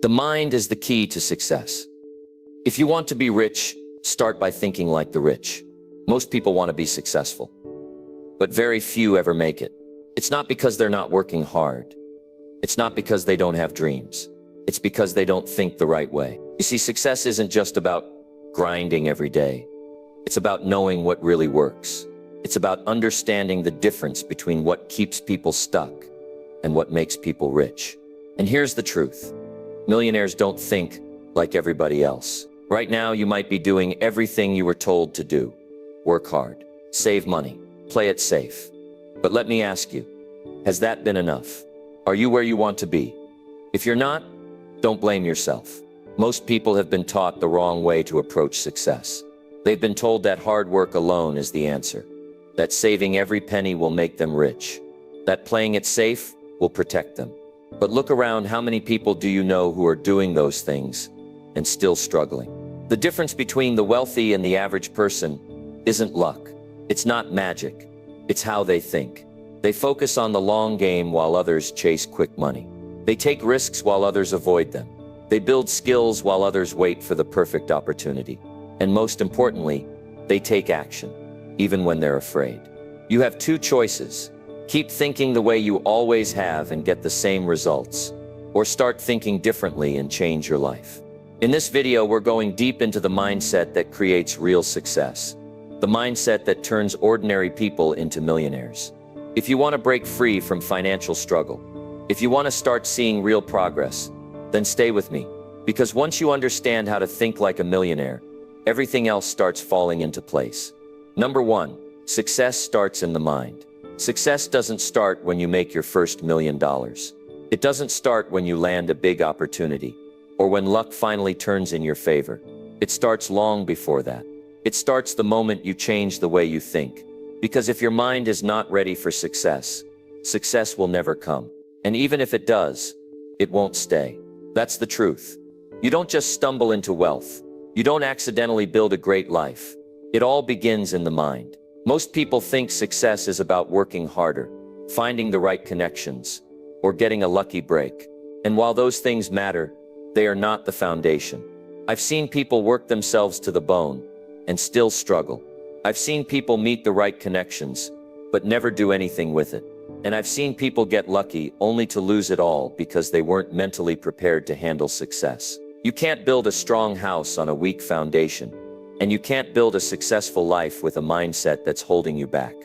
The mind is the key to success. If you want to be rich, start by thinking like the rich. Most people want to be successful, but very few ever make it. It's not because they're not working hard. It's not because they don't have dreams. It's because they don't think the right way. You see, success isn't just about grinding every day. It's about knowing what really works. It's about understanding the difference between what keeps people stuck and what makes people rich. And here's the truth. Millionaires don't think like everybody else. Right now, you might be doing everything you were told to do. Work hard, save money, play it safe. But let me ask you, has that been enough? Are you where you want to be? If you're not, don't blame yourself. Most people have been taught the wrong way to approach success. They've been told that hard work alone is the answer, that saving every penny will make them rich, that playing it safe will protect them. But look around, how many people do you know who are doing those things and still struggling? The difference between the wealthy and the average person isn't luck. It's not magic. It's how they think. They focus on the long game while others chase quick money. They take risks while others avoid them. They build skills while others wait for the perfect opportunity. And most importantly, they take action, even when they're afraid. You have two choices. Keep thinking the way you always have and get the same results, or start thinking differently and change your life. In this video, we're going deep into the mindset that creates real success, the mindset that turns ordinary people into millionaires. If you want to break free from financial struggle, if you want to start seeing real progress, then stay with me, because once you understand how to think like a millionaire, everything else starts falling into place. Number one, success starts in the mind. Success doesn't start when you make your first $1 million. It doesn't start when you land a big opportunity, or when luck finally turns in your favor. It starts long before that. It starts the moment you change the way you think. Because if your mind is not ready for success, success will never come. And even if it does, it won't stay. That's the truth. You don't just stumble into wealth. You don't accidentally build a great life. It all begins in the mind. Most people think success is about working harder, finding the right connections, or getting a lucky break. And while those things matter, they are not the foundation. I've seen people work themselves to the bone and still struggle. I've seen people meet the right connections, but never do anything with it. And I've seen people get lucky only to lose it all because they weren't mentally prepared to handle success. You can't build a strong house on a weak foundation. And you can't build a successful life with a mindset that's holding you back.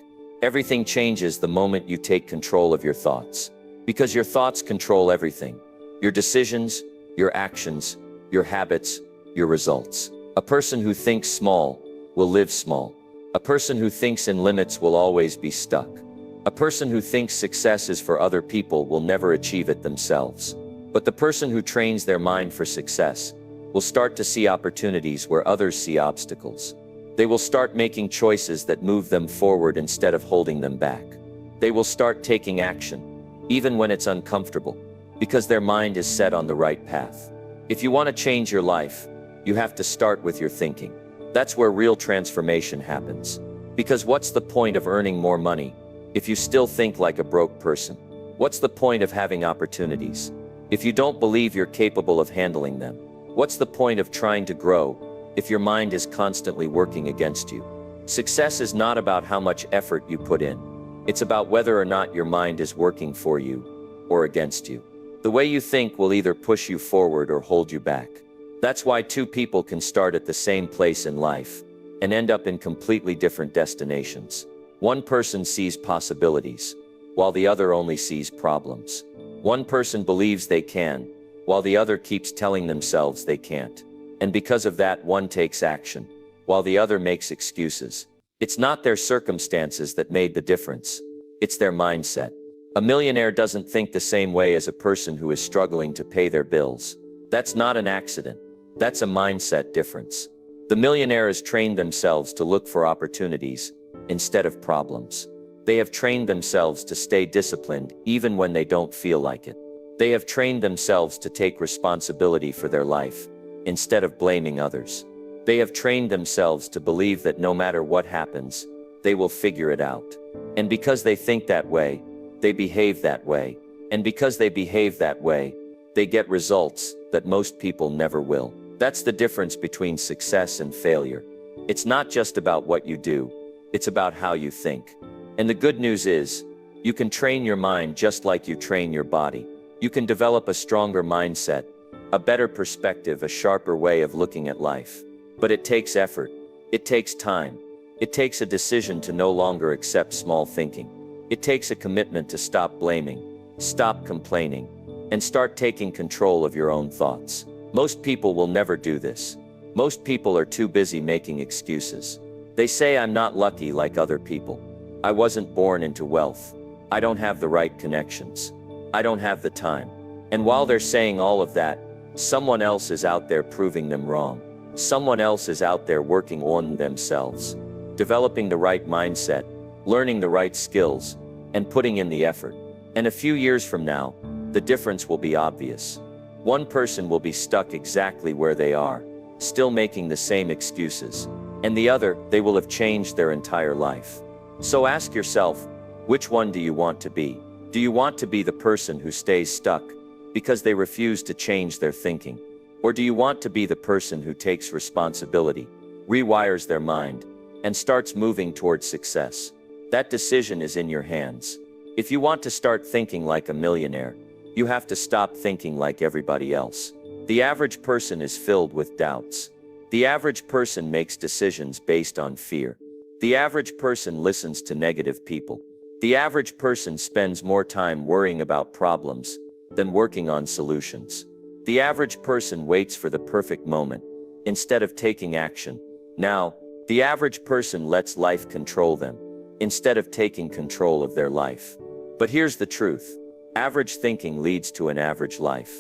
Everything changes the moment you take control of your thoughts. Because your thoughts control everything. Your decisions, your actions, your habits, your results. A person who thinks small will live small. A person who thinks in limits will always be stuck. A person who thinks success is for other people will never achieve it themselves. But the person who trains their mind for success will start to see opportunities where others see obstacles. They will start making choices that move them forward instead of holding them back. They will start taking action, even when it's uncomfortable, because their mind is set on the right path. If you want to change your life, you have to start with your thinking. That's where real transformation happens. Because what's the point of earning more money if you still think like a broke person? What's the point of having opportunities if you don't believe you're capable of handling them? What's the point of trying to grow if your mind is constantly working against you? Success is not about how much effort you put in. It's about whether or not your mind is working for you or against you. The way you think will either push you forward or hold you back. That's why two people can start at the same place in life and end up in completely different destinations. One person sees possibilities, while the other only sees problems. One person believes they can, while the other keeps telling themselves they can't. And because of that, one takes action, while the other makes excuses. It's not their circumstances that made the difference. It's their mindset. A millionaire doesn't think the same way as a person who is struggling to pay their bills. That's not an accident. That's a mindset difference. The millionaire has trained themselves to look for opportunities instead of problems. They have trained themselves to stay disciplined even when they don't feel like it. They have trained themselves to take responsibility for their life instead of blaming others. They have trained themselves to believe that no matter what happens, they will figure it out. And because they think that way, they behave that way. And because they behave that way, they get results that most people never will. That's the difference between success and failure. It's not just about what you do, it's about how you think. And the good news is, you can train your mind just like you train your body. You can develop a stronger mindset, a better perspective, a sharper way of looking at life. But it takes effort. It takes time. It takes a decision to no longer accept small thinking. It takes a commitment to stop blaming, stop complaining, and start taking control of your own thoughts. Most people will never do this. Most people are too busy making excuses. They say, I'm not lucky like other people. I wasn't born into wealth. I don't have the right connections. I don't have the time. And while they're saying all of that, someone else is out there proving them wrong. Someone else is out there working on themselves, developing the right mindset, learning the right skills, and putting in the effort. And a few years from now, the difference will be obvious. One person will be stuck exactly where they are, still making the same excuses. And the other, they will have changed their entire life. So ask yourself, which one do you want to be? Do you want to be the person who stays stuck because they refuse to change their thinking? Or do you want to be the person who takes responsibility, rewires their mind, and starts moving towards success? That decision is in your hands. If you want to start thinking like a millionaire, you have to stop thinking like everybody else. The average person is filled with doubts. The average person makes decisions based on fear. The average person listens to negative people. The average person spends more time worrying about problems than working on solutions. The average person waits for the perfect moment instead of taking action. Now, the average person lets life control them instead of taking control of their life. But here's the truth. Average thinking leads to an average life.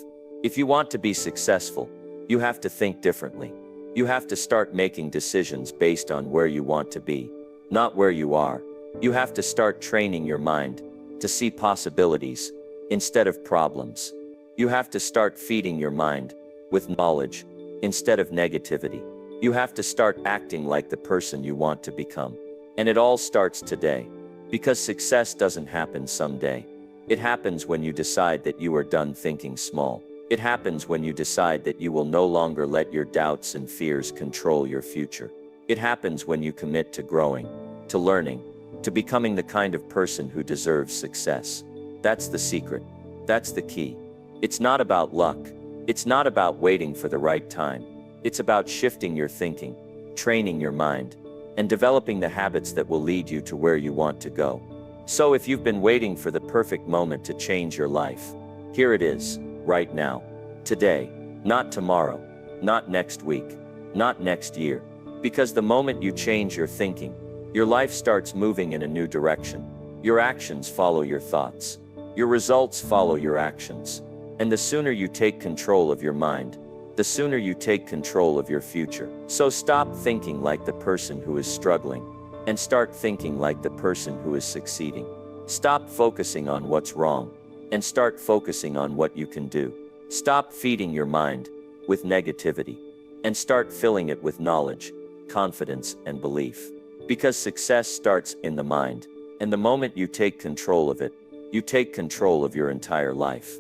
If you want to be successful, you have to think differently. You have to start making decisions based on where you want to be, not where you are. You have to start training your mind to see possibilities instead of problems. You have to start feeding your mind with knowledge instead of negativity. You have to start acting like the person you want to become. And it all starts today. Because success doesn't happen someday. It happens when you decide that you are done thinking small. It happens when you decide that you will no longer let your doubts and fears control your future. It happens when you commit to growing, to learning, to becoming the kind of person who deserves success. That's the secret. That's the key. It's not about luck. It's not about waiting for the right time. It's about shifting your thinking, training your mind, and developing the habits that will lead you to where you want to go. So if you've been waiting for the perfect moment to change your life, here it is, right now, today, not tomorrow, not next week, not next year. Because the moment you change your thinking, your life starts moving in a new direction. Your actions follow your thoughts. Your results follow your actions. And the sooner you take control of your mind, the sooner you take control of your future. So stop thinking like the person who is struggling, and start thinking like the person who is succeeding. Stop focusing on what's wrong, and start focusing on what you can do. Stop feeding your mind with negativity, and start filling it with knowledge, confidence, and belief. Because success starts in the mind, and the moment you take control of it, you take control of your entire life.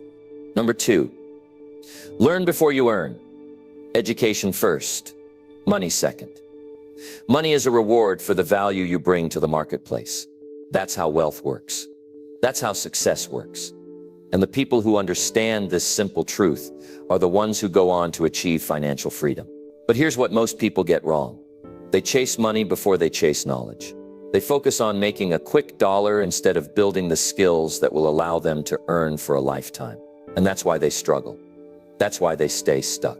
Number 2, learn before you earn. Education first, money second. Money is a reward for the value you bring to the marketplace. That's how wealth works. That's how success works. And the people who understand this simple truth are the ones who go on to achieve financial freedom. But here's what most people get wrong. They chase money before they chase knowledge. They focus on making a quick dollar instead of building the skills that will allow them to earn for a lifetime. And that's why they struggle. That's why they stay stuck.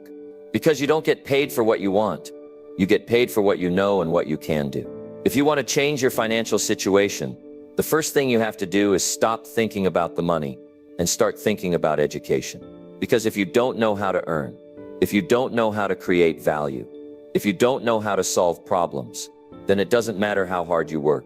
Because you don't get paid for what you want. You get paid for what you know and what you can do. If you want to change your financial situation, the first thing you have to do is stop thinking about the money and start thinking about education. Because if you don't know how to earn, if you don't know how to create value, if you don't know how to solve problems, then it doesn't matter how hard you work.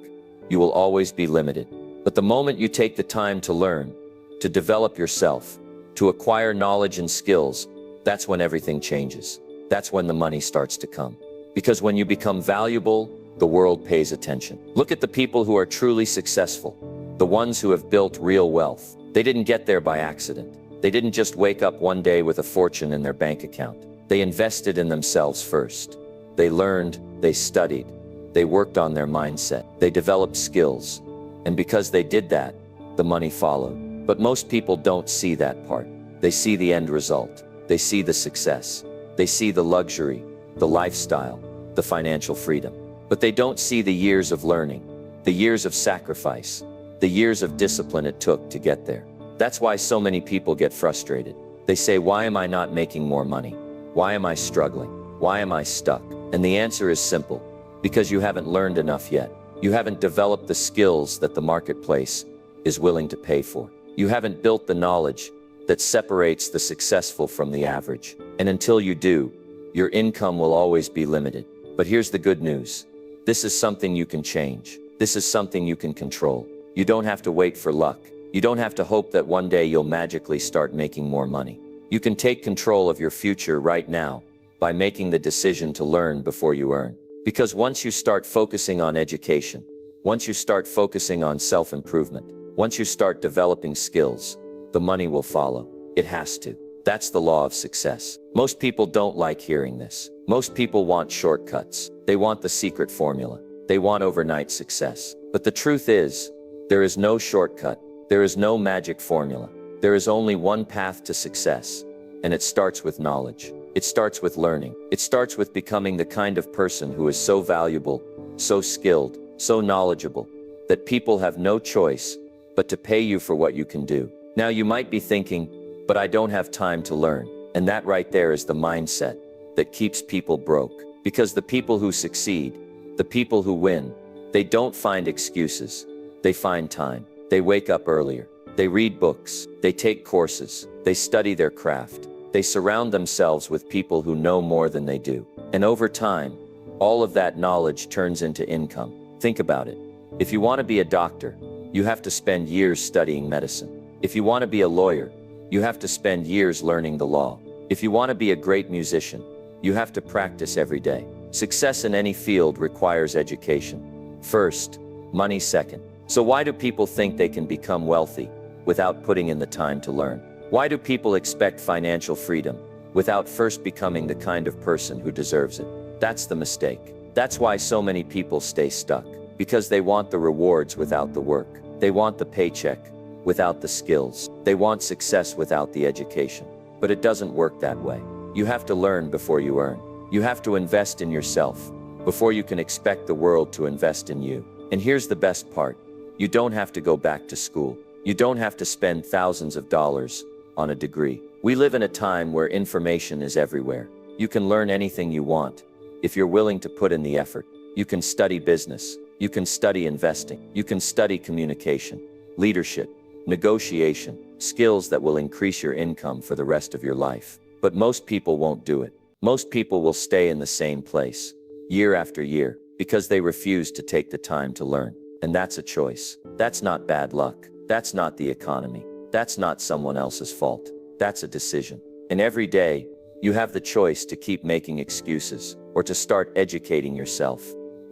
You will always be limited. But the moment you take the time to learn, to develop yourself, to acquire knowledge and skills, that's when everything changes. That's when the money starts to come. Because when you become valuable, the world pays attention. Look at the people who are truly successful, the ones who have built real wealth. They didn't get there by accident. They didn't just wake up one day with a fortune in their bank account. They invested in themselves first. They learned, they studied, they worked on their mindset, they developed skills. And because they did that, the money followed. But most people don't see that part. They see the end result. They see the success. They see the luxury, the lifestyle, the financial freedom. But they don't see the years of learning, the years of sacrifice, the years of discipline it took to get there. That's why so many people get frustrated. They say, why am I not making more money? Why am I struggling? Why am I stuck? And the answer is simple. Because you haven't learned enough yet. You haven't developed the skills that the marketplace is willing to pay for. You haven't built the knowledge that separates the successful from the average. And until you do, your income will always be limited. But here's the good news. This is something you can change. This is something you can control. You don't have to wait for luck. You don't have to hope that one day you'll magically start making more money. You can take control of your future right now by making the decision to learn before you earn. Because once you start focusing on education, once you start focusing on self-improvement, once you start developing skills, the money will follow. It has to. That's the law of success. Most people don't like hearing this. Most people want shortcuts. They want the secret formula. They want overnight success. But the truth is, there is no shortcut. There is no magic formula. There is only one path to success, and it starts with knowledge. It starts with learning. It starts with becoming the kind of person who is so valuable, so skilled, so knowledgeable, that people have no choice but to pay you for what you can do. Now you might be thinking, but I don't have time to learn. And that right there is the mindset that keeps people broke. Because the people who succeed, the people who win, they don't find excuses. They find time. They wake up earlier. They read books. They take courses. They study their craft. They surround themselves with people who know more than they do. And over time, all of that knowledge turns into income. Think about it. If you want to be a doctor, you have to spend years studying medicine. If you want to be a lawyer, you have to spend years learning the law. If you want to be a great musician, you have to practice every day. Success in any field requires education. First, money second. So why do people think they can become wealthy without putting in the time to learn? Why do people expect financial freedom without first becoming the kind of person who deserves it? That's the mistake. That's why so many people stay stuck. Because they want the rewards without the work. They want the paycheck without the skills. They want success without the education. But it doesn't work that way. You have to learn before you earn. You have to invest in yourself before you can expect the world to invest in you. And here's the best part. You don't have to go back to school. You don't have to spend thousands of dollars on a degree. We live in a time where information is everywhere. You can learn anything you want if you're willing to put in the effort. You can study business. You can study investing. You can study communication, leadership, negotiation, skills that will increase your income for the rest of your life. But most people won't do it. Most people will stay in the same place, year after year, because they refuse to take the time to learn. And that's a choice. That's not bad luck. That's not the economy. That's not someone else's fault. That's a decision. And every day, you have the choice to keep making excuses or to start educating yourself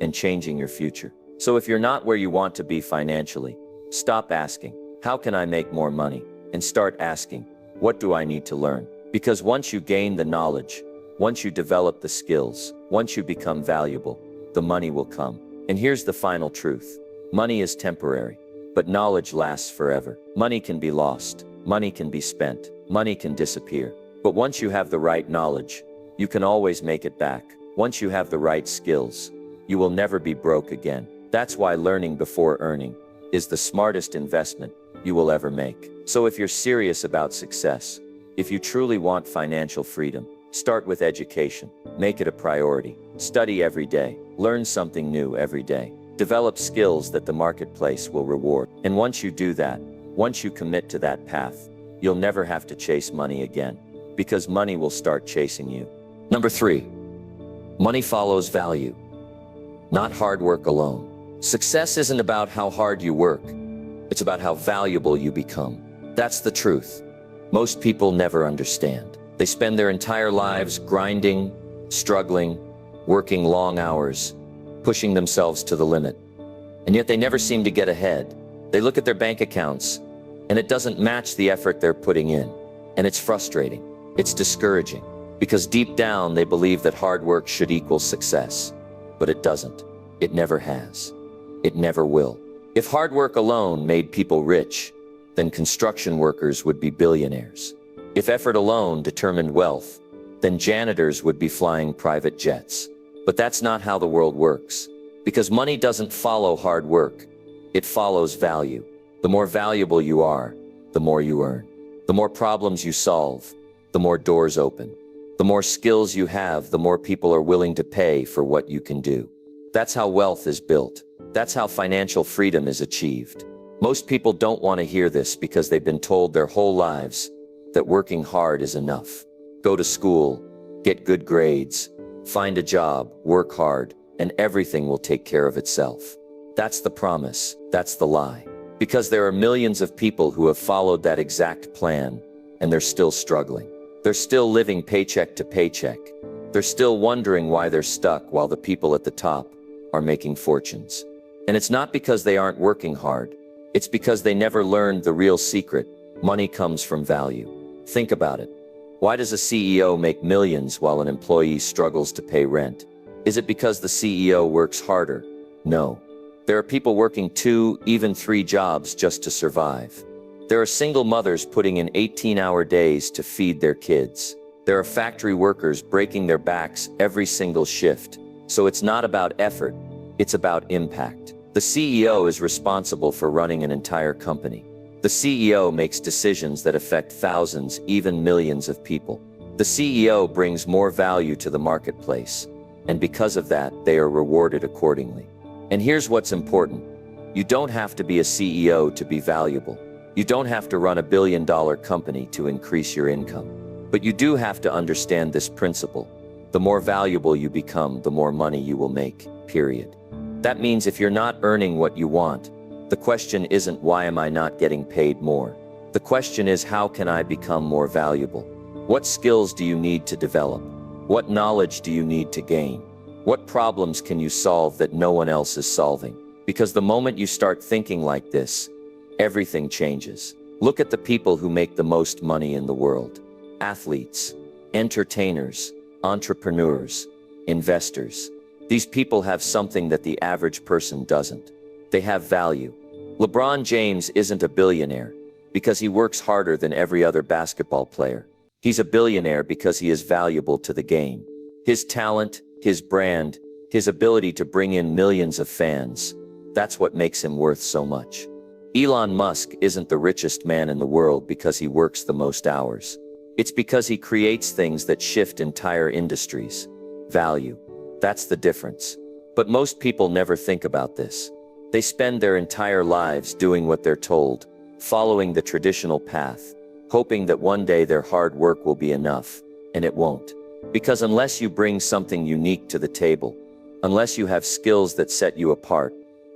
and changing your future. So if you're not where you want to be financially, stop asking, how can I make more money? And start asking, what do I need to learn? Because once you gain the knowledge, once you develop the skills, once you become valuable, the money will come. And here's the final truth. Money is temporary, but knowledge lasts forever. Money can be lost. Money can be spent. Money can disappear. But once you have the right knowledge, you can always make it back. Once you have the right skills, you will never be broke again. That's why learning before earning is the smartest investment you will ever make. So if you're serious about success, if you truly want financial freedom, start with education. Make it a priority. Study every day. Learn something new every day. Develop skills that the marketplace will reward. And once you do that, once you commit to that path, you'll never have to chase money again, because money will start chasing you. Number 3, money follows value, not hard work alone. Success isn't about how hard you work. It's about how valuable you become. That's the truth. Most people never understand. They spend their entire lives grinding, struggling, working long hours, pushing themselves to the limit. And yet they never seem to get ahead. They look at their bank accounts, and it doesn't match the effort they're putting in. And it's frustrating. It's discouraging. Because deep down, they believe that hard work should equal success. But it doesn't. It never has. It never will. If hard work alone made people rich, then construction workers would be billionaires. If effort alone determined wealth, then janitors would be flying private jets. But that's not how the world works. Because money doesn't follow hard work. It follows value. The more valuable you are, the more you earn. The more problems you solve, the more doors open. The more skills you have, the more people are willing to pay for what you can do. That's how wealth is built. That's how financial freedom is achieved. Most people don't want to hear this because they've been told their whole lives that working hard is enough. Go to school, get good grades, find a job, work hard, and everything will take care of itself. That's the promise. That's the lie. Because there are millions of people who have followed that exact plan, and they're still struggling. They're still living paycheck to paycheck. They're still wondering why they're stuck while the people at the top are making fortunes. And it's not because they aren't working hard. It's because they never learned the real secret. Money comes from value. Think about it. Why does a CEO make millions while an employee struggles to pay rent? Is it because the CEO works harder? No. There are people working 2, even 3 jobs just to survive. There are single mothers putting in 18-hour days to feed their kids. There are factory workers breaking their backs every single shift. So it's not about effort, it's about impact. The CEO is responsible for running an entire company. The CEO makes decisions that affect thousands, even millions of people. The CEO brings more value to the marketplace, and because of that, they are rewarded accordingly. And here's what's important. You don't have to be a CEO to be valuable. You don't have to run a billion-dollar company to increase your income. But you do have to understand this principle. The more valuable you become, the more money you will make, period. That means if you're not earning what you want, the question isn't why am I not getting paid more? The question is how can I become more valuable? What skills do you need to develop? What knowledge do you need to gain? What problems can you solve that no one else is solving? Because the moment you start thinking like this, everything changes. Look at the people who make the most money in the world. Athletes, entertainers, entrepreneurs, investors. These people have something that the average person doesn't. They have value. LeBron James isn't a billionaire because he works harder than every other basketball player. He's a billionaire because he is valuable to the game. His talent, his brand, his ability to bring in millions of fans, that's what makes him worth so much. Elon Musk isn't the richest man in the world because he works the most hours. It's because he creates things that shift entire industries. Value. That's the difference. But most people never think about this. They spend their entire lives doing what they're told, following the traditional path, hoping that one day their hard work will be enough, and it won't. Because unless you bring something unique to the table, unless you have skills that set you apart,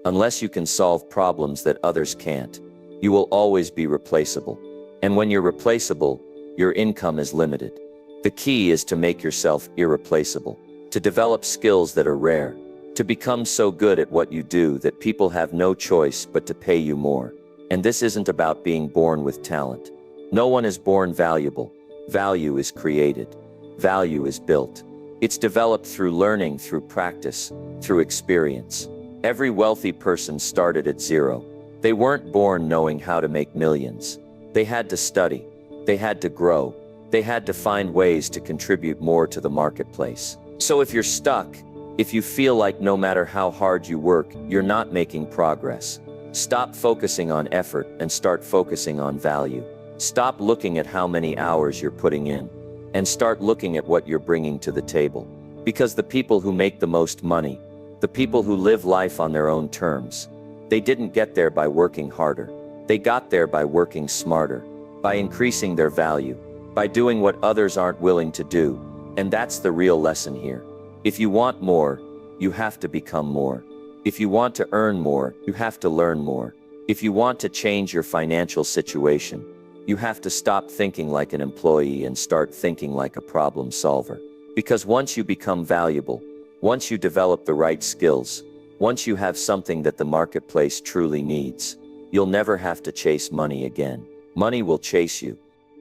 unless you can solve problems that others can't, you will always be replaceable. And when you're replaceable, your income is limited. The key is to make yourself irreplaceable, to develop skills that are rare, to become so good at what you do that people have no choice but to pay you more. And this isn't about being born with talent. No one is born valuable. Value is created. Value is built. It's developed through learning, through practice, through experience. Every wealthy person started at zero. They weren't born knowing how to make millions. They had to study. They had to grow. They had to find ways to contribute more to the marketplace. So if you're stuck, if you feel like no matter how hard you work, you're not making progress, stop focusing on effort and start focusing on value. Stop looking at how many hours you're putting in and start looking at what you're bringing to the table. Because the people who make the most money, the people who live life on their own terms, they didn't get there by working harder. They got there by working smarter, by increasing their value, by doing what others aren't willing to do. And that's the real lesson here. If you want more, you have to become more. If you want to earn more, you have to learn more. If you want to change your financial situation, you have to stop thinking like an employee and start thinking like a problem solver. Because once you become valuable, once you develop the right skills, once you have something that the marketplace truly needs, you'll never have to chase money again. Money will chase you.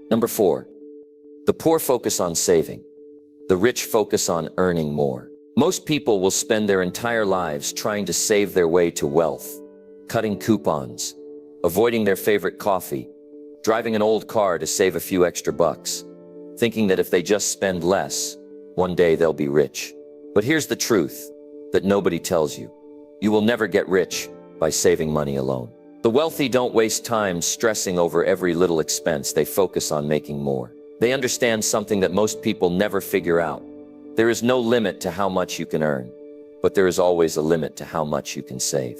Number 4, the poor focus on saving. The rich focus on earning more. Most people will spend their entire lives trying to save their way to wealth, cutting coupons, avoiding their favorite coffee, driving an old car to save a few extra bucks, thinking that if they just spend less, one day they'll be rich. But here's the truth that nobody tells you. You will never get rich by saving money alone. The wealthy don't waste time stressing over every little expense. They focus on making more. They understand something that most people never figure out. There is no limit to how much you can earn, but there is always a limit to how much you can save.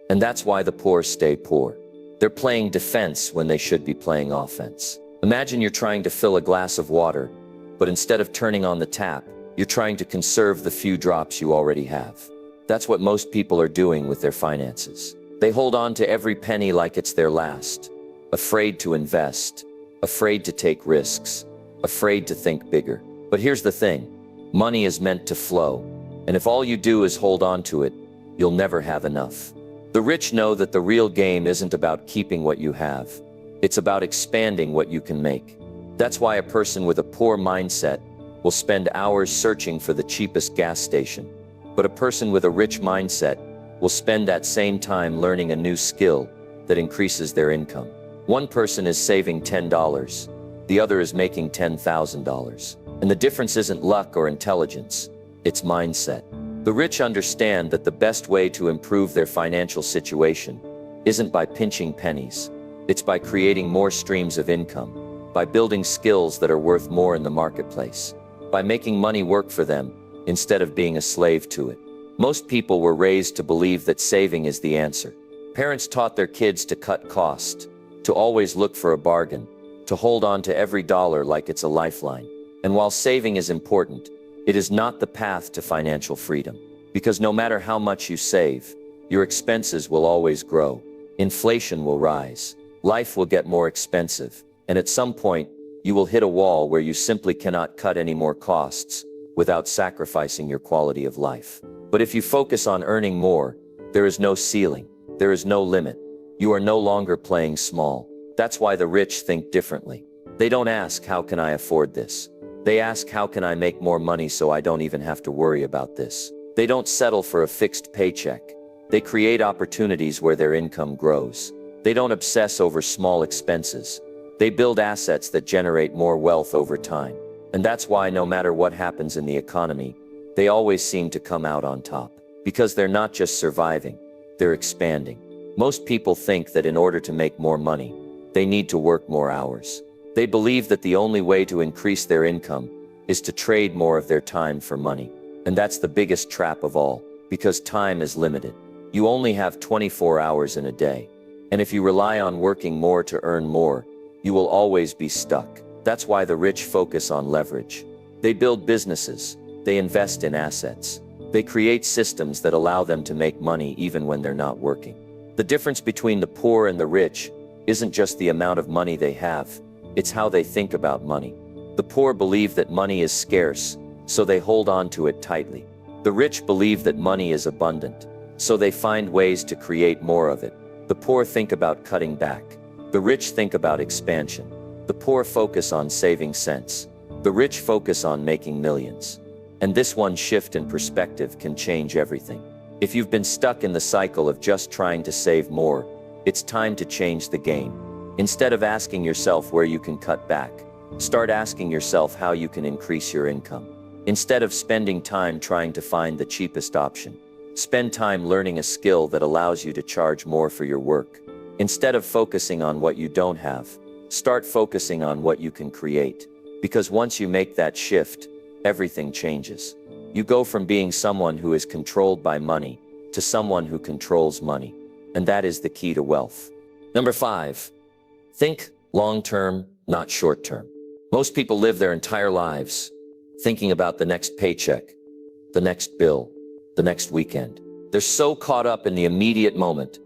And that's why the poor stay poor. They're playing defense when they should be playing offense. Imagine you're trying to fill a glass of water, but instead of turning on the tap, you're trying to conserve the few drops you already have. That's what most people are doing with their finances. They hold on to every penny like it's their last, afraid to invest, afraid to take risks, afraid to think bigger. But here's the thing, money is meant to flow, and if all you do is hold on to it, you'll never have enough. The rich know that the real game isn't about keeping what you have. It's about expanding what you can make. That's why a person with a poor mindset will spend hours searching for the cheapest gas station. But a person with a rich mindset will spend that same time learning a new skill that increases their income. One person is saving $10, the other is making $10,000. And the difference isn't luck or intelligence, it's mindset. The rich understand that the best way to improve their financial situation isn't by pinching pennies. It's by creating more streams of income, by building skills that are worth more in the marketplace, by making money work for them instead of being a slave to it. Most people were raised to believe that saving is the answer. Parents taught their kids to cut cost, to always look for a bargain, to hold on to every dollar like it's a lifeline. And while saving is important, it is not the path to financial freedom. Because no matter how much you save, your expenses will always grow. Inflation will rise. Life will get more expensive. And at some point, you will hit a wall where you simply cannot cut any more costs without sacrificing your quality of life. But if you focus on earning more, there is no ceiling. There is no limit. You are no longer playing small. That's why the rich think differently. They don't ask, how can I afford this? They ask, how can I make more money so I don't even have to worry about this? They don't settle for a fixed paycheck. They create opportunities where their income grows. They don't obsess over small expenses. They build assets that generate more wealth over time. And that's why no matter what happens in the economy, they always seem to come out on top. Because they're not just surviving, they're expanding. Most people think that in order to make more money, they need to work more hours. They believe that the only way to increase their income is to trade more of their time for money. And that's the biggest trap of all, because time is limited. You only have 24 hours in a day. And if you rely on working more to earn more, you will always be stuck. That's why the rich focus on leverage. They build businesses. They invest in assets. They create systems that allow them to make money even when they're not working. The difference between the poor and the rich isn't just the amount of money they have. It's how they think about money. The poor believe that money is scarce, so they hold on to it tightly. The rich believe that money is abundant, so they find ways to create more of it. The poor think about cutting back. The rich think about expansion. The poor focus on saving cents. The rich focus on making millions. And this one shift in perspective can change everything. If you've been stuck in the cycle of just trying to save more, it's time to change the game. Instead of asking yourself where you can cut back, start asking yourself how you can increase your income. Instead of spending time trying to find the cheapest option, spend time learning a skill that allows you to charge more for your work. Instead of focusing on what you don't have, start focusing on what you can create. Because once you make that shift, everything changes. You go from being someone who is controlled by money to someone who controls money. And that is the key to wealth. Number 5. Think long-term, not short-term. Most people live their entire lives thinking about the next paycheck, the next bill, the next weekend. They're so caught up in the immediate moment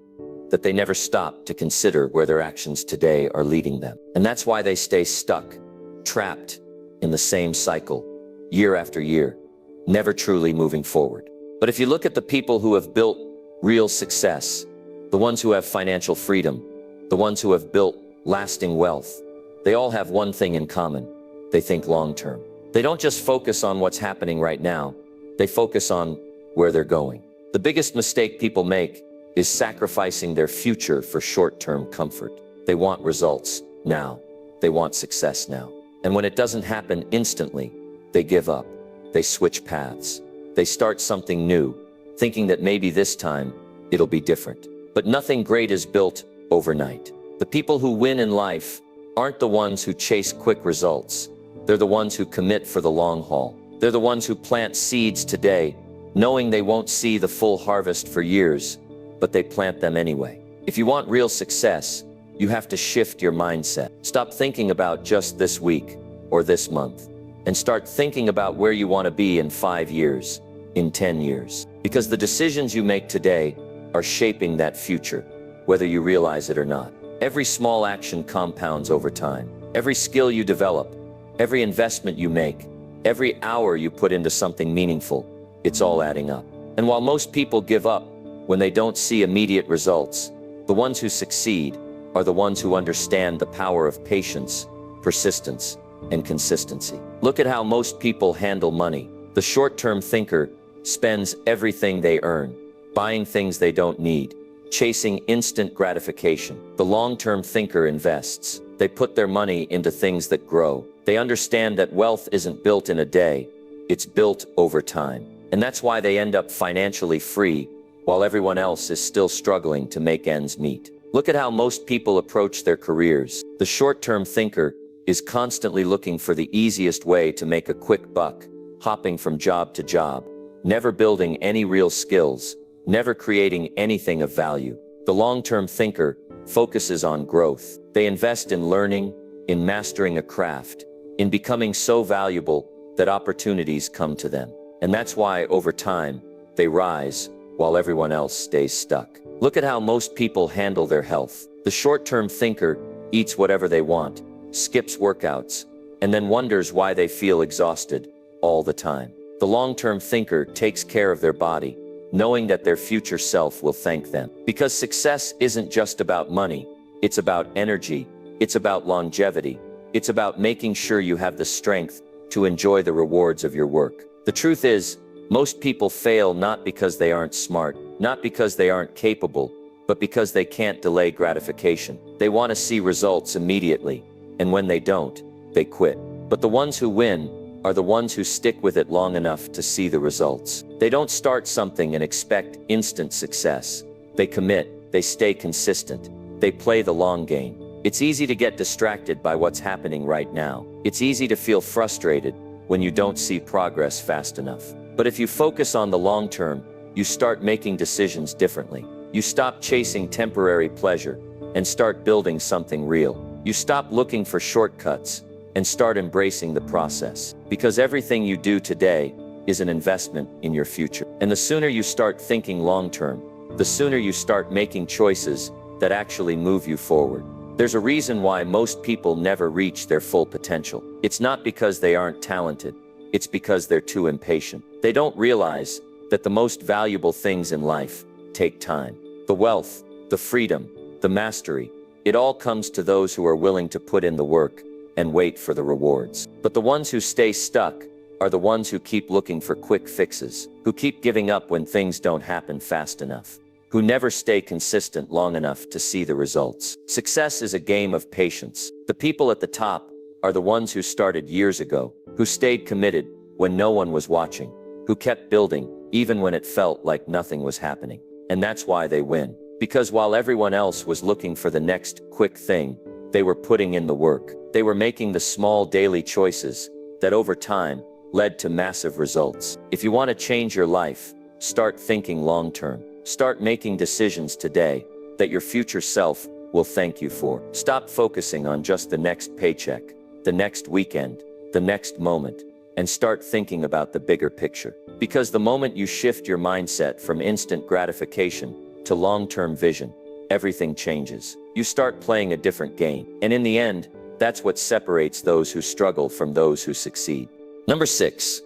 that they never stop to consider where their actions today are leading them. And that's why they stay stuck, trapped in the same cycle, year after year, never truly moving forward. But if you look at the people who have built real success, the ones who have financial freedom, the ones who have built lasting wealth, They all have one thing in common. They think long-term. They don't just focus on what's happening right now. They focus on where they're going. The biggest mistake people make is sacrificing their future for short-term comfort. They want results now. They want success now. And when it doesn't happen instantly, they give up. They switch paths. They start something new, thinking that maybe this time it'll be different. But nothing great is built overnight. The people who win in life aren't the ones who chase quick results. They're the ones who commit for the long haul. They're the ones who plant seeds today, knowing they won't see the full harvest for years, but they plant them anyway. If you want real success, you have to shift your mindset. Stop thinking about just this week or this month, and start thinking about where you want to be in 5 years, in 10 years. Because the decisions you make today are shaping that future, whether you realize it or not. Every small action compounds over time. Every skill you develop, every investment you make, every hour you put into something meaningful, it's all adding up. And while most people give up when they don't see immediate results, the ones who succeed are the ones who understand the power of patience, persistence, and consistency. Look at how most people handle money. The short-term thinker spends everything they earn, buying things they don't need, chasing instant gratification. The long-term thinker invests. They put their money into things that grow. They understand that wealth isn't built in a day, it's built over time. And that's why they end up financially free, while everyone else is still struggling to make ends meet. Look at how most people approach their careers. The short-term thinker is constantly looking for the easiest way to make a quick buck, hopping from job to job, never building any real skills, never creating anything of value. The long-term thinker focuses on growth. They invest in learning, in mastering a craft, in becoming so valuable that opportunities come to them. And that's why, over time, they rise while everyone else stays stuck. Look at how most people handle their health. The short-term thinker eats whatever they want, skips workouts, and then wonders why they feel exhausted all the time. The long-term thinker takes care of their body, knowing that their future self will thank them. Because success isn't just about money, it's about energy, it's about longevity, it's about making sure you have the strength to enjoy the rewards of your work. The truth is, most people fail not because they aren't smart, not because they aren't capable, but because they can't delay gratification. They want to see results immediately, and when they don't, they quit. But the ones who win are the ones who stick with it long enough to see the results. They don't start something and expect instant success. They commit, they stay consistent, they play the long game. It's easy to get distracted by what's happening right now. It's easy to feel frustrated when you don't see progress fast enough. But if you focus on the long term, you start making decisions differently. You stop chasing temporary pleasure and start building something real. You stop looking for shortcuts and start embracing the process. Because everything you do today is an investment in your future. And the sooner you start thinking long term, the sooner you start making choices that actually move you forward. There's a reason why most people never reach their full potential. It's not because they aren't talented. It's because they're too impatient. They don't realize that the most valuable things in life take time. The wealth, the freedom, the mastery, it all comes to those who are willing to put in the work and wait for the rewards. But the ones who stay stuck are the ones who keep looking for quick fixes, who keep giving up when things don't happen fast enough, who never stay consistent long enough to see the results. Success is a game of patience. The people at the top are the ones who started years ago, who stayed committed when no one was watching, who kept building even when it felt like nothing was happening. And that's why they win. Because while everyone else was looking for the next quick thing, they were putting in the work. They were making the small daily choices that over time led to massive results. If you want to change your life, start thinking long term. Start making decisions today that your future self will thank you for. Stop focusing on just the next paycheck, the next weekend, the next moment, and start thinking about the bigger picture. Because the moment you shift your mindset from instant gratification to long-term vision, everything changes. You start playing a different game. And in the end, that's what separates those who struggle from those who succeed. Number 6,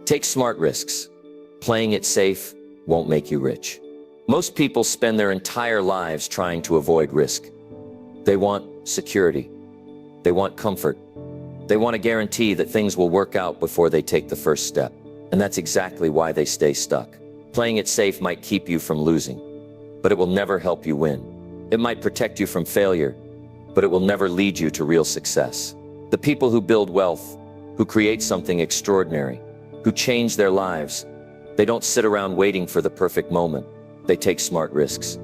take smart risks. Playing it safe won't make you rich. Most people spend their entire lives trying to avoid risk. They want security. They want comfort. They want a guarantee that things will work out before they take the first step. And that's exactly why they stay stuck. Playing it safe might keep you from losing, but it will never help you win. It might protect you from failure, but it will never lead you to real success. The people who build wealth, who create something extraordinary, who change their lives, they don't sit around waiting for the perfect moment. They take smart risks.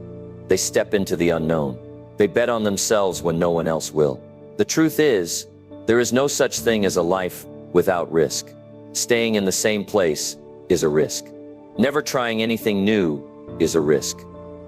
They step into the unknown. They bet on themselves when no one else will. The truth is, there is no such thing as a life without risk. Staying in the same place is a risk. Never trying anything new is a risk.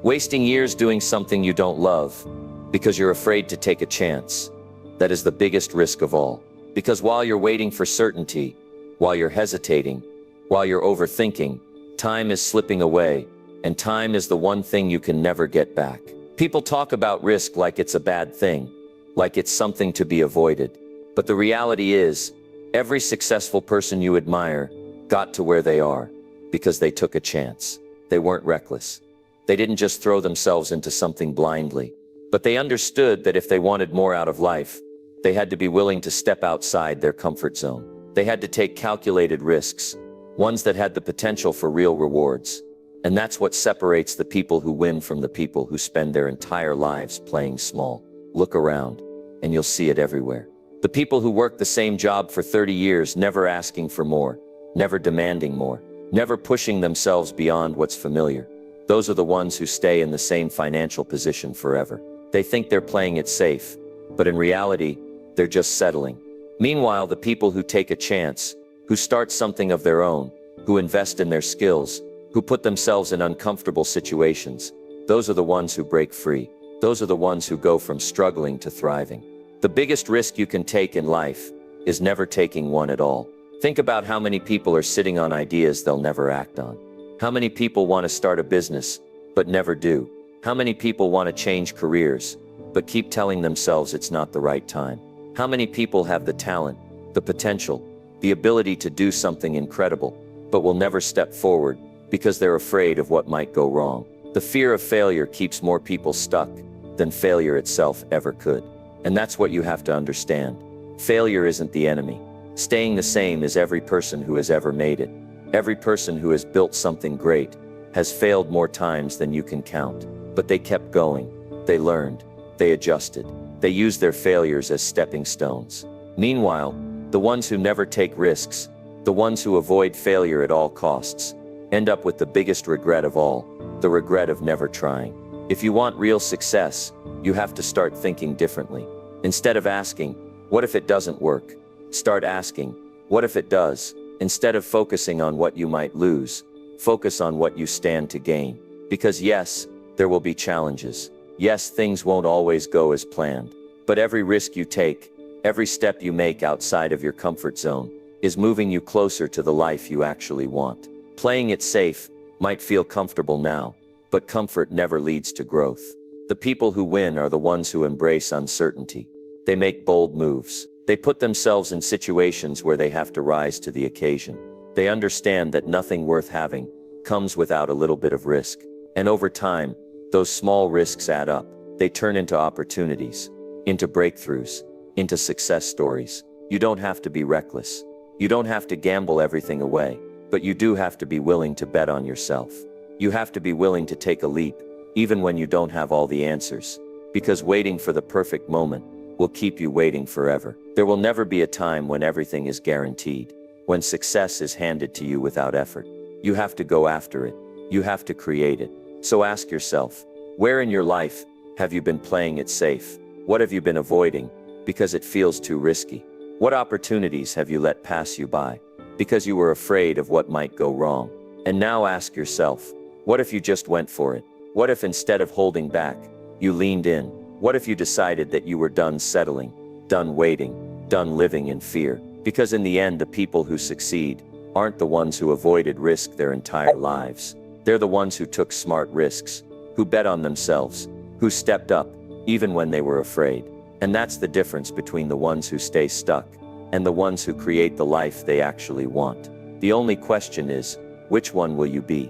Wasting years doing something you don't love because you're afraid to take a chance, that is the biggest risk of all. Because while you're waiting for certainty, while you're hesitating, while you're overthinking, time is slipping away, and time is the one thing you can never get back. People talk about risk like it's a bad thing, like it's something to be avoided. But the reality is, every successful person you admire got to where they are because they took a chance. They weren't reckless. They didn't just throw themselves into something blindly, but they understood that if they wanted more out of life, they had to be willing to step outside their comfort zone. They had to take calculated risks, ones that had the potential for real rewards. And that's what separates the people who win from the people who spend their entire lives playing small. Look around, and you'll see it everywhere. The people who work the same job for 30 years, never asking for more, never demanding more, never pushing themselves beyond what's familiar. Those are the ones who stay in the same financial position forever. They think they're playing it safe, but in reality, they're just settling. Meanwhile, the people who take a chance, who start something of their own, who invest in their skills, who put themselves in uncomfortable situations, those are the ones who break free. Those are the ones who go from struggling to thriving. The biggest risk you can take in life is never taking one at all. Think about how many people are sitting on ideas they'll never act on. How many people want to start a business, but never do? How many people want to change careers, but keep telling themselves it's not the right time? How many people have the talent, the potential, the ability to do something incredible, but will never step forward because they're afraid of what might go wrong? The fear of failure keeps more people stuck than failure itself ever could. And that's what you have to understand. Failure isn't the enemy. Staying the same is every person who has ever made it. Every person who has built something great has failed more times than you can count. But they kept going. They learned. They adjusted. They used their failures as stepping stones. Meanwhile, the ones who never take risks, the ones who avoid failure at all costs, end up with the biggest regret of all, the regret of never trying. If you want real success, you have to start thinking differently. Instead of asking, what if it doesn't work? Start asking, what if it does? Instead of focusing on what you might lose, focus on what you stand to gain. Because yes, there will be challenges. Yes, things won't always go as planned. But every risk you take, every step you make outside of your comfort zone, is moving you closer to the life you actually want. Playing it safe might feel comfortable now, but comfort never leads to growth. The people who win are the ones who embrace uncertainty. They make bold moves. They put themselves in situations where they have to rise to the occasion. They understand that nothing worth having comes without a little bit of risk. And over time, those small risks add up. They turn into opportunities, into breakthroughs, into success stories. You don't have to be reckless. You don't have to gamble everything away, but you do have to be willing to bet on yourself. You have to be willing to take a leap, even when you don't have all the answers, because waiting for the perfect moment will keep you waiting forever. There will never be a time when everything is guaranteed, when success is handed to you without effort. You have to go after it. You have to create it. So ask yourself, where in your life have you been playing it safe? What have you been avoiding because it feels too risky? What opportunities have you let pass you by because you were afraid of what might go wrong? And now ask yourself, what if you just went for it? What if instead of holding back, you leaned in? What if you decided that you were done settling, done waiting, done living in fear? Because in the end, the people who succeed aren't the ones who avoided risk their entire lives. They're the ones who took smart risks, who bet on themselves, who stepped up, even when they were afraid. And that's the difference between the ones who stay stuck and the ones who create the life they actually want. The only question is, which one will you be?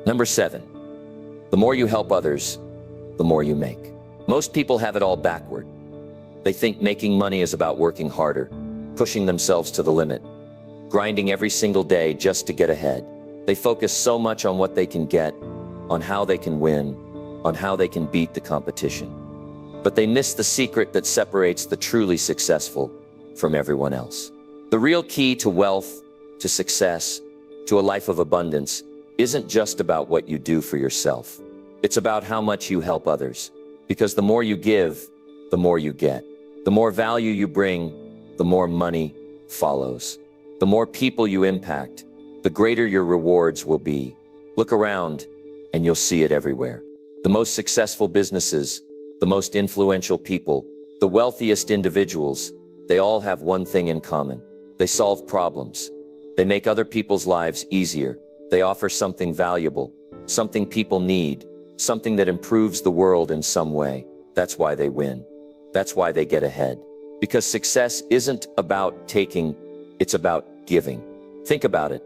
Number 7. The more you help others, the more you make. Most people have it all backward. They think making money is about working harder, pushing themselves to the limit, grinding every single day just to get ahead. They focus so much on what they can get, on how they can win, on how they can beat the competition. But they miss the secret that separates the truly successful from everyone else. The real key to wealth, to success, to a life of abundance, isn't just about what you do for yourself. It's about how much you help others. Because the more you give, the more you get. The more value you bring, the more money follows. The more people you impact, the greater your rewards will be. Look around, and you'll see it everywhere. The most successful businesses, the most influential people, the wealthiest individuals, they all have one thing in common. They solve problems. They make other people's lives easier. They offer something valuable, something people need, something that improves the world in some way. That's why they win. That's why they get ahead. Because success isn't about taking, it's about giving. Think about it.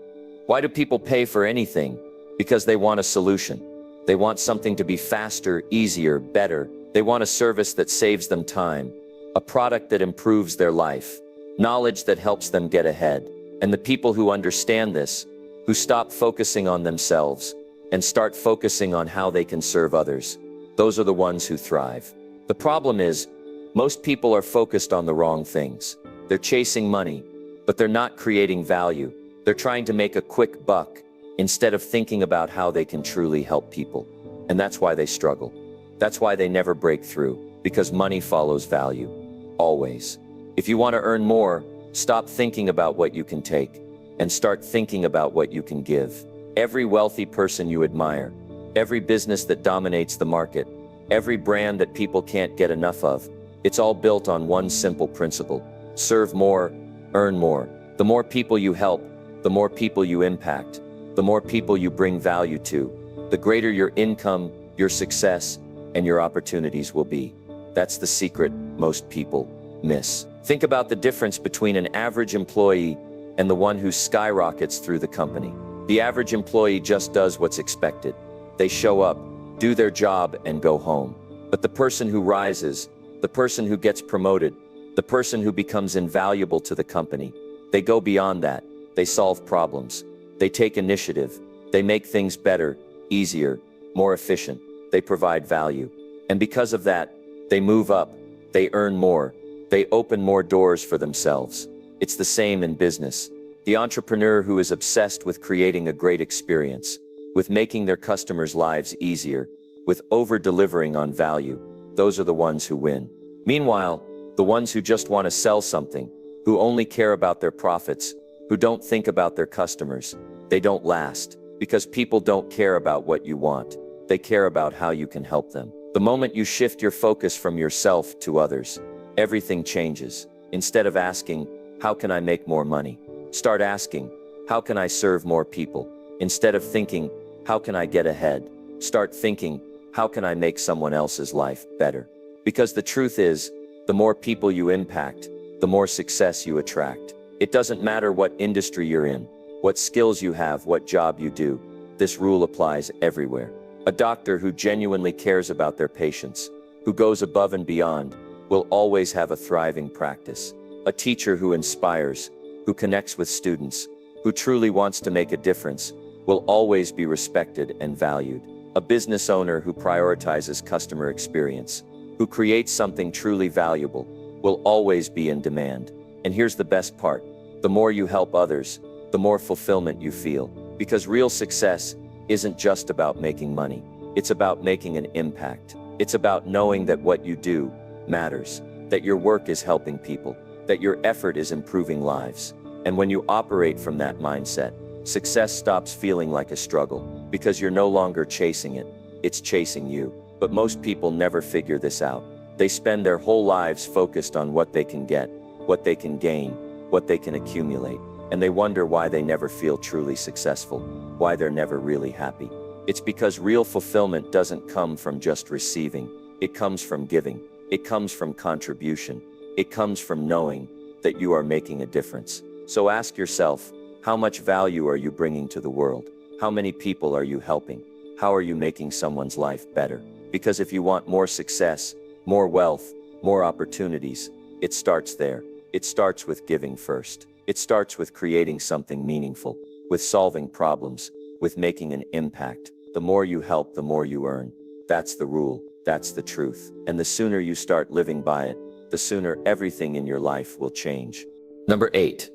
Why do people pay for anything? Because they want a solution. They want something to be faster, easier, better. They want a service that saves them time, a product that improves their life, knowledge that helps them get ahead. And the people who understand this, who stop focusing on themselves and start focusing on how they can serve others, those are the ones who thrive. The problem is, most people are focused on the wrong things. They're chasing money, but they're not creating value. They're trying to make a quick buck instead of thinking about how they can truly help people. And that's why they struggle. That's why they never break through, because money follows value. Always. If you want to earn more, stop thinking about what you can take and start thinking about what you can give. Every wealthy person you admire, every business that dominates the market, every brand that people can't get enough of, it's all built on one simple principle. Serve more, earn more. The more people you help, the more people you impact, the more people you bring value to, the greater your income, your success, and your opportunities will be. That's the secret most people miss. Think about the difference between an average employee and the one who skyrockets through the company. The average employee just does what's expected. They show up, do their job, and go home. But the person who rises, the person who gets promoted, the person who becomes invaluable to the company, they go beyond that. They solve problems. They take initiative. They make things better, easier, more efficient. They provide value. And because of that, they move up. They earn more. They open more doors for themselves. It's the same in business. The entrepreneur who is obsessed with creating a great experience, with making their customers' lives easier, with over-delivering on value, those are the ones who win. Meanwhile, the ones who just want to sell something, who only care about their profits, who don't think about their customers, they don't last, because people don't care about what you want. They care about how you can help them. The moment you shift your focus from yourself to others, everything changes. Instead of asking, how can I make more money? Start asking, how can I serve more people? Instead of thinking, how can I get ahead? Start thinking, how can I make someone else's life better? Because the truth is, the more people you impact, the more success you attract. It doesn't matter what industry you're in, what skills you have, what job you do. This rule applies everywhere. A doctor who genuinely cares about their patients, who goes above and beyond, will always have a thriving practice. A teacher who inspires, who connects with students, who truly wants to make a difference, will always be respected and valued. A business owner who prioritizes customer experience, who creates something truly valuable, will always be in demand. And here's the best part. The more you help others, the more fulfillment you feel. Because real success isn't just about making money. It's about making an impact. It's about knowing that what you do matters, that your work is helping people, that your effort is improving lives. And when you operate from that mindset, success stops feeling like a struggle, because you're no longer chasing it, it's chasing you. But most people never figure this out. They spend their whole lives focused on what they can get, what they can gain, what they can accumulate. And they wonder why they never feel truly successful, why they're never really happy. It's because real fulfillment doesn't come from just receiving. It comes from giving. It comes from contribution. It comes from knowing that you are making a difference. So ask yourself, how much value are you bringing to the world? How many people are you helping? How are you making someone's life better? Because if you want more success, more wealth, more opportunities. It starts there. It starts with giving first. It starts with creating something meaningful, with solving problems, with making an impact. The more you help, the more you earn. That's the rule. That's the truth. And the sooner you start living by it, the sooner everything in your life will change. Number 8.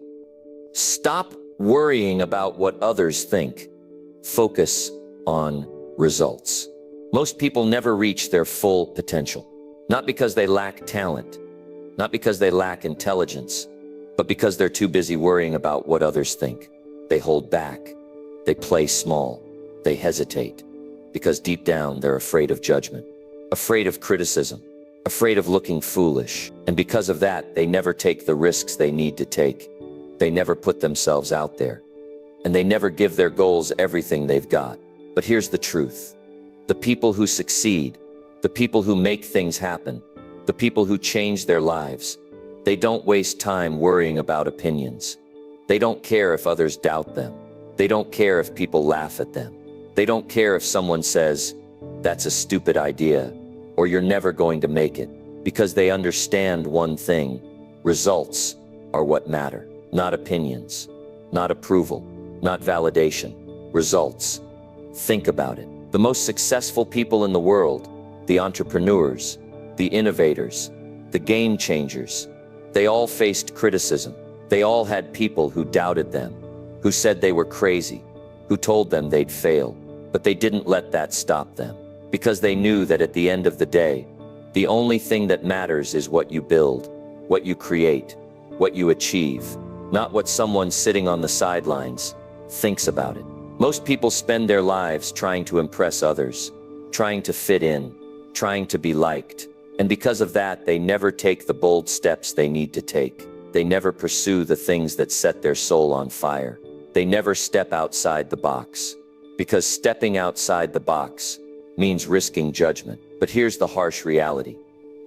Stop worrying about what others think. Focus on results. Most people never reach their full potential. Not because they lack talent, not because they lack intelligence, but because they're too busy worrying about what others think. They hold back. They play small. They hesitate. Because deep down, they're afraid of judgment, afraid of criticism, afraid of looking foolish. And because of that, they never take the risks they need to take. They never put themselves out there. And they never give their goals everything they've got. But here's the truth. The people who succeed, the people who make things happen, the people who change their lives, they don't waste time worrying about opinions. They don't care if others doubt them. They don't care if people laugh at them. They don't care if someone says, "That's a stupid idea," or "You're never going to make it," because they understand one thing: results are what matter, not opinions, not approval, not validation. Results. Think about it. The most successful people in the world, the entrepreneurs, the innovators, the game changers, they all faced criticism. They all had people who doubted them, who said they were crazy, who told them they'd fail. But they didn't let that stop them, because they knew that at the end of the day, the only thing that matters is what you build, what you create, what you achieve, not what someone sitting on the sidelines thinks about it. Most people spend their lives trying to impress others, trying to fit in, trying to be liked. And because of that, they never take the bold steps they need to take. They never pursue the things that set their soul on fire. They never step outside the box. Because stepping outside the box means risking judgment. But here's the harsh reality.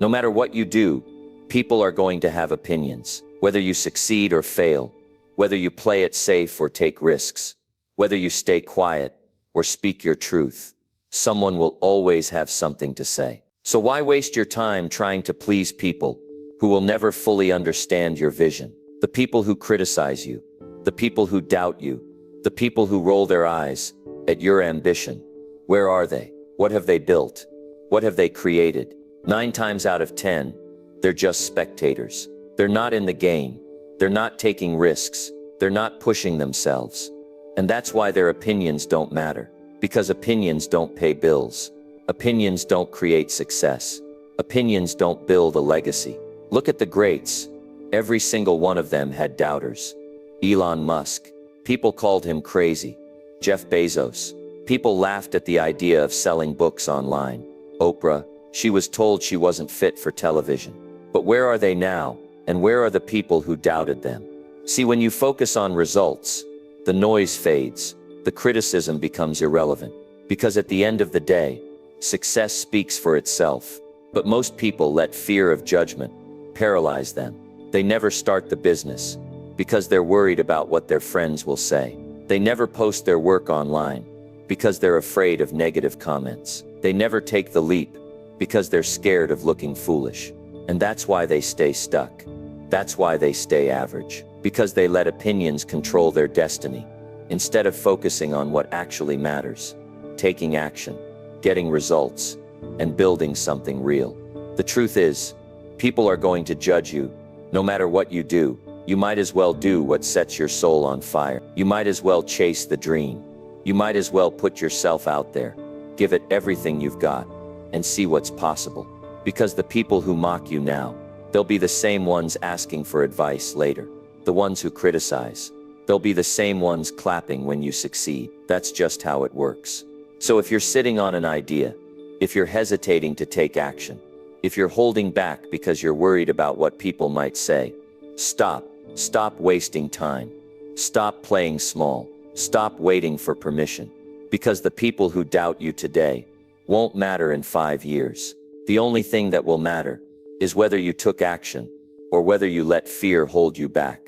No matter what you do, people are going to have opinions. Whether you succeed or fail, whether you play it safe or take risks, whether you stay quiet or speak your truth, someone will always have something to say. So why waste your time trying to please people who will never fully understand your vision? The people who criticize you, the people who doubt you, the people who roll their eyes at your ambition. Where are they? What have they built? What have they created? 9 times out of 10, they're just spectators. They're not in the game. They're not taking risks. They're not pushing themselves. And that's why their opinions don't matter. Because opinions don't pay bills. Opinions don't create success. Opinions don't build a legacy. Look at the greats. Every single one of them had doubters. Elon Musk. People called him crazy. Jeff Bezos. People laughed at the idea of selling books online. Oprah. She was told she wasn't fit for television. But where are they now? And where are the people who doubted them? See, when you focus on results, the noise fades. The criticism becomes irrelevant. Because at the end of the day, success speaks for itself. But most people let fear of judgment paralyze them. They never start the business because they're worried about what their friends will say. They never post their work online because they're afraid of negative comments. They never take the leap because they're scared of looking foolish. And that's why they stay stuck. That's why they stay average. Because they let opinions control their destiny, instead of focusing on what actually matters, taking action, getting results, and building something real. The truth is, people are going to judge you. No matter what you do, you might as well do what sets your soul on fire. You might as well chase the dream. You might as well put yourself out there, give it everything you've got, and see what's possible. Because the people who mock you now, they'll be the same ones asking for advice later. The ones who criticize, they'll be the same ones clapping when you succeed. That's just how it works. So if you're sitting on an idea, if you're hesitating to take action, if you're holding back because you're worried about what people might say, stop. Stop wasting time. Stop playing small. Stop waiting for permission. Because the people who doubt you today won't matter in 5 years. The only thing that will matter is whether you took action or whether you let fear hold you back.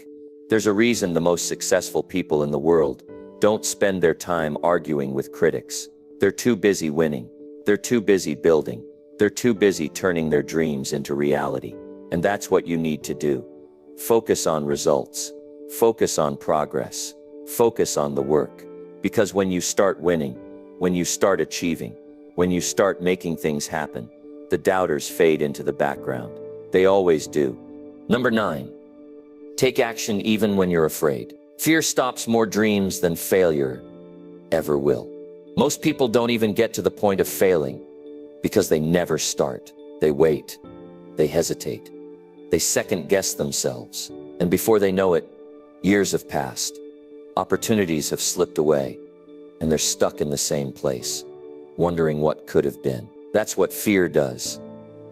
There's a reason the most successful people in the world don't spend their time arguing with critics. They're too busy winning. They're too busy building. They're too busy turning their dreams into reality. And that's what you need to do. Focus on results. Focus on progress. Focus on the work. Because when you start winning, when you start achieving, when you start making things happen, the doubters fade into the background. They always do. Number 9. Take action even when you're afraid. Fear stops more dreams than failure ever will. Most people don't even get to the point of failing because they never start. They wait. They hesitate. They second-guess themselves. And before they know it, years have passed. Opportunities have slipped away, and they're stuck in the same place, wondering what could have been. That's what fear does.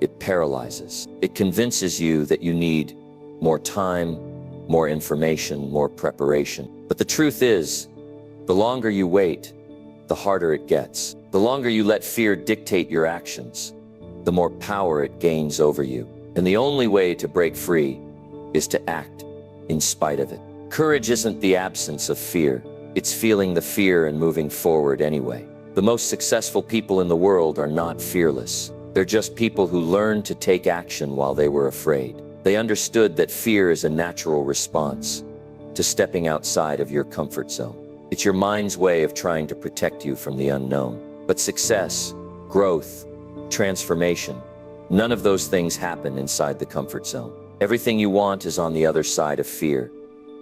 It paralyzes. It convinces you that you need more time, more information, more preparation. But the truth is, the longer you wait, the harder it gets. The longer you let fear dictate your actions, the more power it gains over you. And the only way to break free is to act in spite of it. Courage isn't the absence of fear. It's feeling the fear and moving forward anyway. The most successful people in the world are not fearless. They're just people who learned to take action while they were afraid. They understood that fear is a natural response to stepping outside of your comfort zone. It's your mind's way of trying to protect you from the unknown. But success, growth, transformation, none of those things happen inside the comfort zone. Everything you want is on the other side of fear.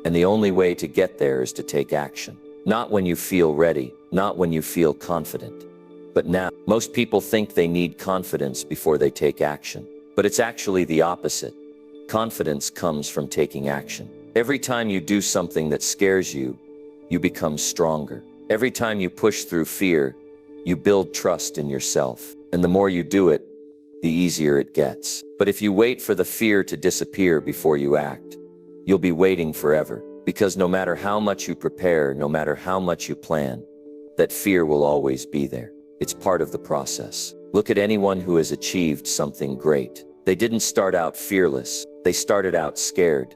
And the only way to get there is to take action. Not when you feel ready, not when you feel confident, but now. Most people think they need confidence before they take action. But it's actually the opposite. Confidence comes from taking action. Every time you do something that scares you, you become stronger. Every time you push through fear, you build trust in yourself. And the more you do it, the easier it gets. But if you wait for the fear to disappear before you act, you'll be waiting forever. Because no matter how much you prepare, no matter how much you plan, that fear will always be there. It's part of the process. Look at anyone who has achieved something great. They didn't start out fearless. They started out scared,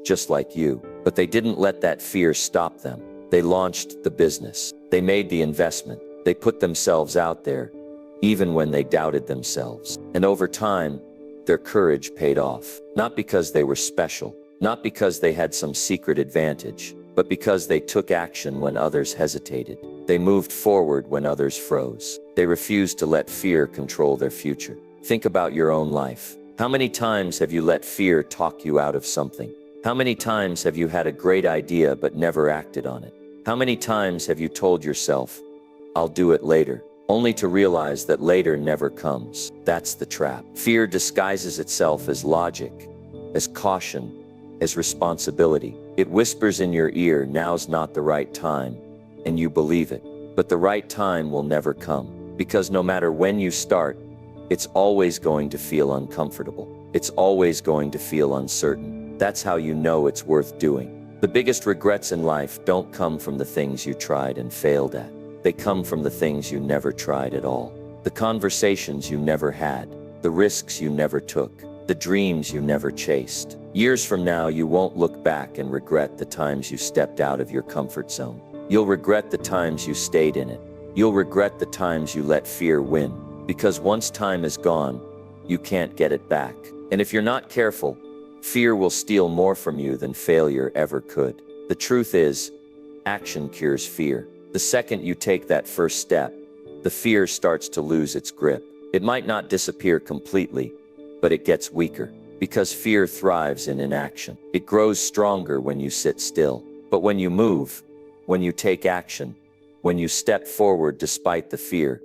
just like you. But they didn't let that fear stop them. They launched the business. They made the investment. They put themselves out there, even when they doubted themselves. And over time, their courage paid off. Not because they were special, not because they had some secret advantage, but because they took action when others hesitated. They moved forward when others froze. They refused to let fear control their future. Think about your own life. How many times have you let fear talk you out of something? How many times have you had a great idea but never acted on it? How many times have you told yourself, "I'll do it later," only to realize that later never comes? That's the trap. Fear disguises itself as logic, as caution, as responsibility. It whispers in your ear, "Now's not the right time," and you believe it. But the right time will never come, because no matter when you start, it's always going to feel uncomfortable. It's always going to feel uncertain. That's how you know it's worth doing. The biggest regrets in life don't come from the things you tried and failed at. They come from the things you never tried at all. The conversations you never had, the risks you never took, the dreams you never chased. Years from now, you won't look back and regret the times you stepped out of your comfort zone. You'll regret the times you stayed in it. You'll regret the times you let fear win. Because once time is gone, you can't get it back. And if you're not careful, fear will steal more from you than failure ever could. The truth is, action cures fear. The second you take that first step, the fear starts to lose its grip. It might not disappear completely, but it gets weaker. Because fear thrives in inaction. It grows stronger when you sit still. But when you move, when you take action, when you step forward despite the fear,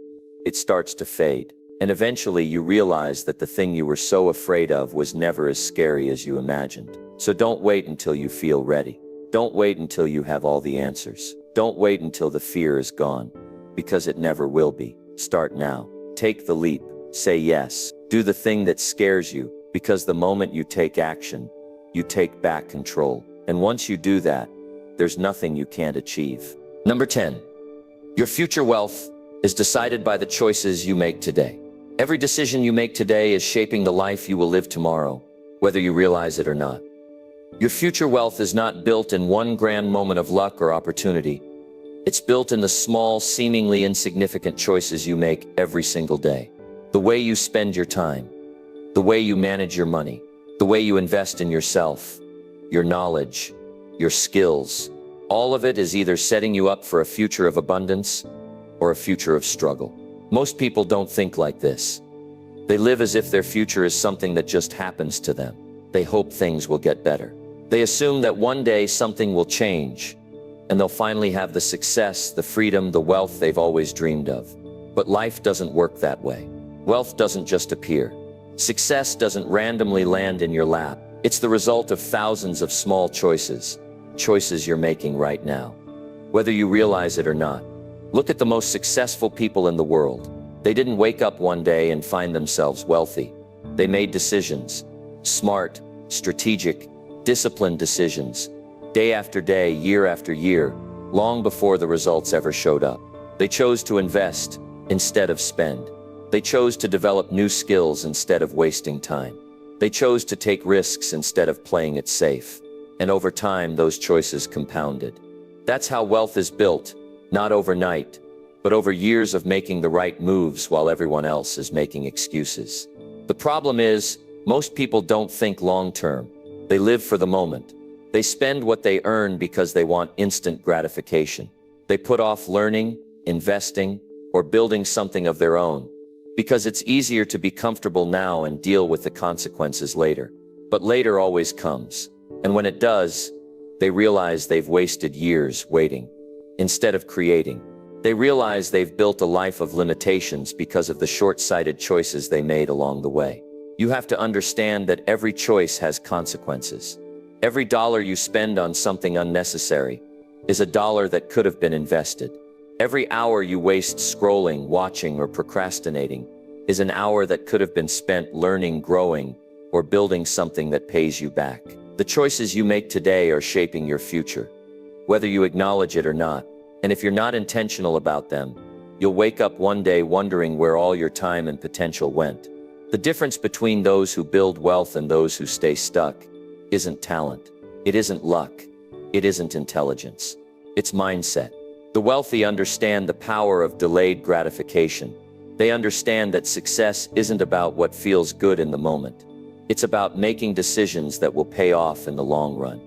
it starts to fade. And eventually you realize that the thing you were so afraid of was never as scary as you imagined. So don't wait until you feel ready. Don't wait until you have all the answers. Don't wait until the fear is gone, because it never will be. Start now. Take the leap. Say yes. Do the thing that scares you, because the moment you take action, you take back control. And once you do that, there's nothing you can't achieve. Number 10. Your future wealth is decided by the choices you make today. Every decision you make today is shaping the life you will live tomorrow, whether you realize it or not. Your future wealth is not built in one grand moment of luck or opportunity. It's built in the small, seemingly insignificant choices you make every single day. The way you spend your time, the way you manage your money, the way you invest in yourself, your knowledge, your skills, all of it is either setting you up for a future of abundance or a future of struggle. Most people don't think like this. They live as if their future is something that just happens to them. They hope things will get better. They assume that one day something will change, and they'll finally have the success, the freedom, the wealth they've always dreamed of. But life doesn't work that way. Wealth doesn't just appear. Success doesn't randomly land in your lap. It's the result of thousands of small choices you're making right now, whether you realize it or not. Look at the most successful people in the world. They didn't wake up one day and find themselves wealthy. They made decisions, smart, strategic, disciplined decisions, day after day, year after year, long before the results ever showed up. They chose to invest instead of spend. They chose to develop new skills instead of wasting time. They chose to take risks instead of playing it safe. And over time, those choices compounded. That's how wealth is built, not overnight, but over years of making the right moves while everyone else is making excuses. The problem is, most people don't think long-term. They live for the moment. They spend what they earn because they want instant gratification. They put off learning, investing, or building something of their own, because it's easier to be comfortable now and deal with the consequences later. But later always comes. And when it does, they realize they've wasted years waiting. Instead of creating, they realize they've built a life of limitations because of the short-sighted choices they made along the way. You have to understand that every choice has consequences. Every dollar you spend on something unnecessary is a dollar that could have been invested. Every hour you waste scrolling, watching, or procrastinating is an hour that could have been spent learning, growing, or building something that pays you back. The choices you make today are shaping your future, whether you acknowledge it or not. And if you're not intentional about them, you'll wake up one day wondering where all your time and potential went. The difference between those who build wealth and those who stay stuck isn't talent. It isn't luck. It isn't intelligence. It's mindset. The wealthy understand the power of delayed gratification. They understand that success isn't about what feels good in the moment. It's about making decisions that will pay off in the long run.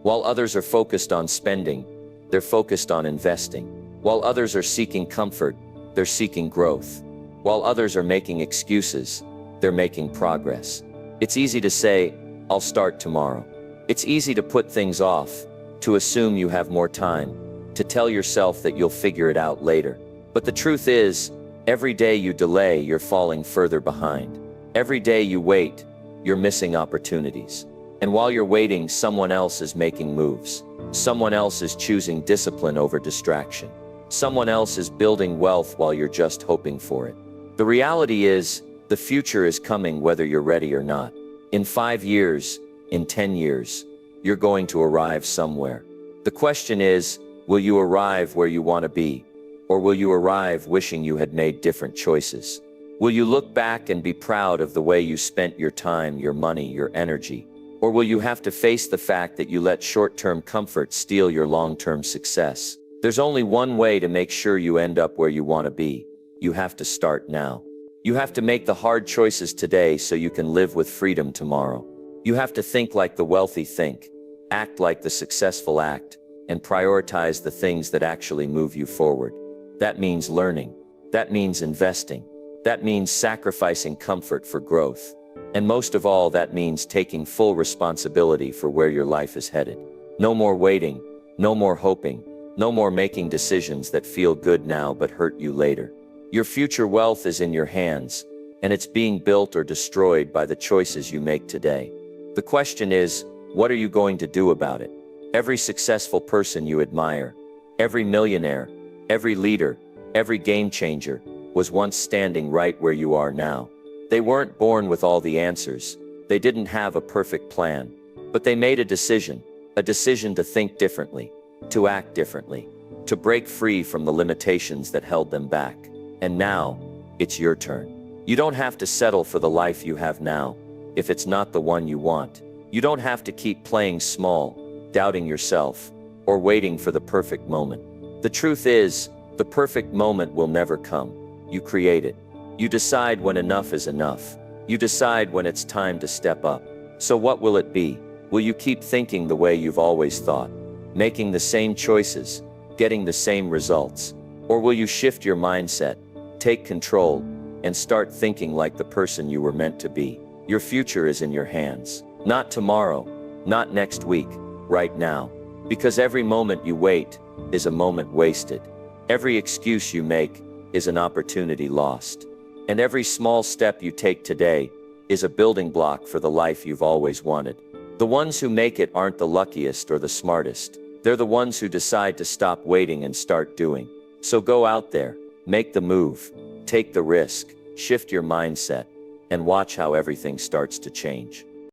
While others are focused on spending, they're focused on investing. While others are seeking comfort, they're seeking growth. While others are making excuses, they're making progress. It's easy to say, "I'll start tomorrow." It's easy to put things off, to assume you have more time, to tell yourself that you'll figure it out later. But the truth is, every day you delay, you're falling further behind. Every day you wait, you're missing opportunities. And while you're waiting, someone else is making moves. Someone else is choosing discipline over distraction. Someone else is building wealth while you're just hoping for it. The reality is, the future is coming whether you're ready or not. In 5 years, in 10 years, you're going to arrive somewhere. The question is, will you arrive where you want to be? Or will you arrive wishing you had made different choices? Will you look back and be proud of the way you spent your time, your money, your energy? Or will you have to face the fact that you let short-term comfort steal your long-term success? There's only one way to make sure you end up where you want to be. You have to start now. You have to make the hard choices today so you can live with freedom tomorrow. You have to think like the wealthy think, act like the successful act, and prioritize the things that actually move you forward. That means learning. That means investing. That means sacrificing comfort for growth. And most of all, that means taking full responsibility for where your life is headed. No more waiting, no more hoping, no more making decisions that feel good now but hurt you later. Your future wealth is in your hands, and it's being built or destroyed by the choices you make today. The question is, what are you going to do about it? Every successful person you admire, every millionaire, every leader, every game changer, was once standing right where you are now. They weren't born with all the answers. They didn't have a perfect plan. But they made a decision to think differently, to act differently, to break free from the limitations that held them back. And now, it's your turn. You don't have to settle for the life you have now, if it's not the one you want. You don't have to keep playing small, doubting yourself, or waiting for the perfect moment. The truth is, the perfect moment will never come. You create it. You decide when enough is enough. You decide when it's time to step up. So what will it be? Will you keep thinking the way you've always thought, making the same choices, getting the same results? Or will you shift your mindset, take control, and start thinking like the person you were meant to be? Your future is in your hands. Not tomorrow, not next week, right now. Because every moment you wait is a moment wasted. Every excuse you make is an opportunity lost. And every small step you take today is a building block for the life you've always wanted. The ones who make it aren't the luckiest or the smartest. They're the ones who decide to stop waiting and start doing. So go out there, make the move, take the risk, shift your mindset, and watch how everything starts to change.